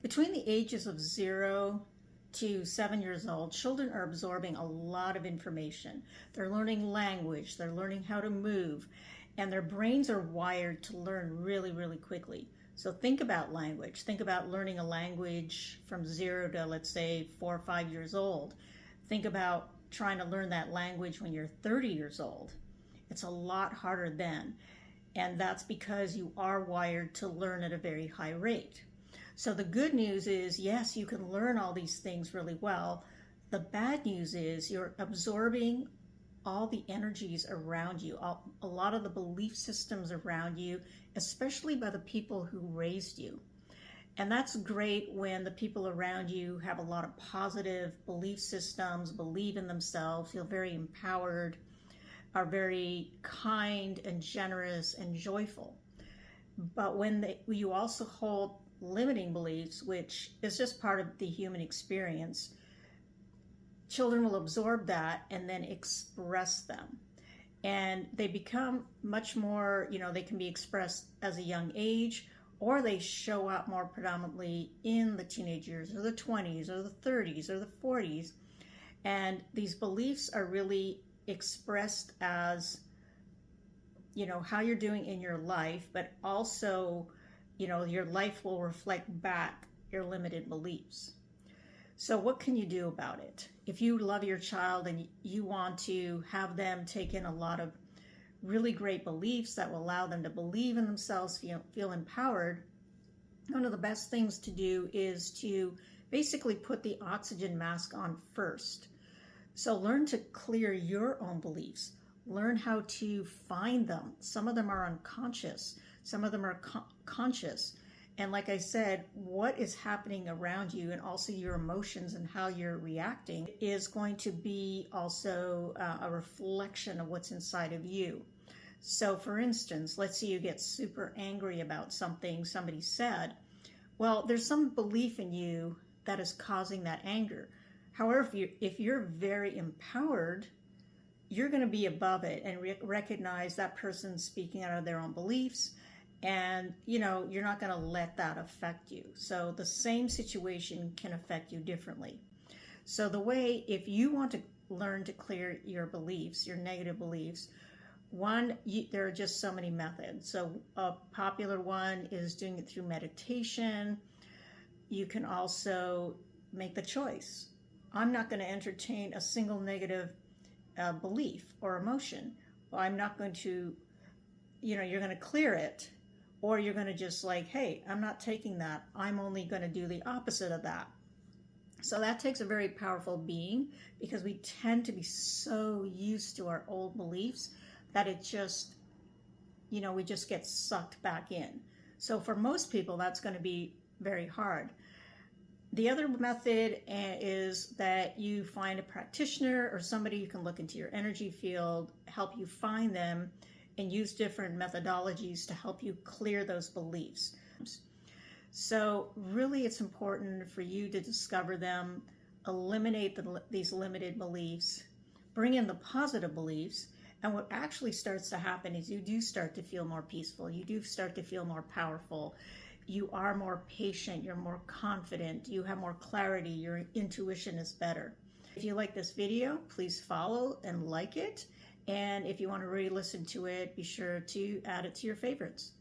Between the ages of 0 to 7 years old, children are absorbing a lot of information. They're learning language, they're learning how to move, and their brains are wired to learn really, really quickly. So think about language. Think about learning a language from 0 to, let's say, 4 or 5 years old. Think about trying to learn that language when you're 30 years old. It's a lot harder then. And that's because you are wired to learn at a very high rate. So the good news is, yes, you can learn all these things really well. The bad news is you're absorbing all the energies around you, a lot of the belief systems around you, especially by the people who raised you. And that's great when the people around you have a lot of positive belief systems, believe in themselves, feel very empowered, are very kind and generous and joyful. But when you also hold limiting beliefs, which is just part of the human experience, children will absorb that and then express them. And they become much more, they can be expressed as a young age, or they show up more predominantly in the teenage years or the 20s or the 30s or the 40s. And these beliefs are really expressed as, how you're doing in your life, but also, your life will reflect back your limited beliefs. So what can you do about it? If you love your child and you want to have them take in a lot of really great beliefs that will allow them to believe in themselves, feel empowered, one of the best things to do is to basically put the oxygen mask on first. So learn to clear your own beliefs. Learn how to find them. Some of them are unconscious. Some of them are conscious. And like I said, what is happening around you and also your emotions and how you're reacting is going to be also a reflection of what's inside of you. So for instance, let's say you get super angry about something somebody said. Well, there's some belief in you that is causing that anger. However, if you're very empowered, you're going to be above it and recognize that person speaking out of their own beliefs. And, you're not going to let that affect you. So the same situation can affect you differently. So if you want to learn to clear your beliefs, your negative beliefs, there are just so many methods. So a popular one is doing it through meditation. You can also make the choice. I'm not going to entertain a single negative belief or emotion. I'm not going to, you're going to clear it. Or you're going to just hey, I'm not taking that. I'm only going to do the opposite of that. So that takes a very powerful being, because we tend to be so used to our old beliefs that it just, we just get sucked back in. So for most people, that's going to be very hard. The other method is that you find a practitioner or somebody you can look into your energy field, help you find them, and use different methodologies to help you clear those beliefs. So really it's important for you to discover them, eliminate these limited beliefs, bring in the positive beliefs, and what actually starts to happen is you do start to feel more peaceful, you do start to feel more powerful, you are more patient, you're more confident, you have more clarity, your intuition is better. If you like this video, please follow and like it. And if you want to re-listen to it, be sure to add it to your favorites.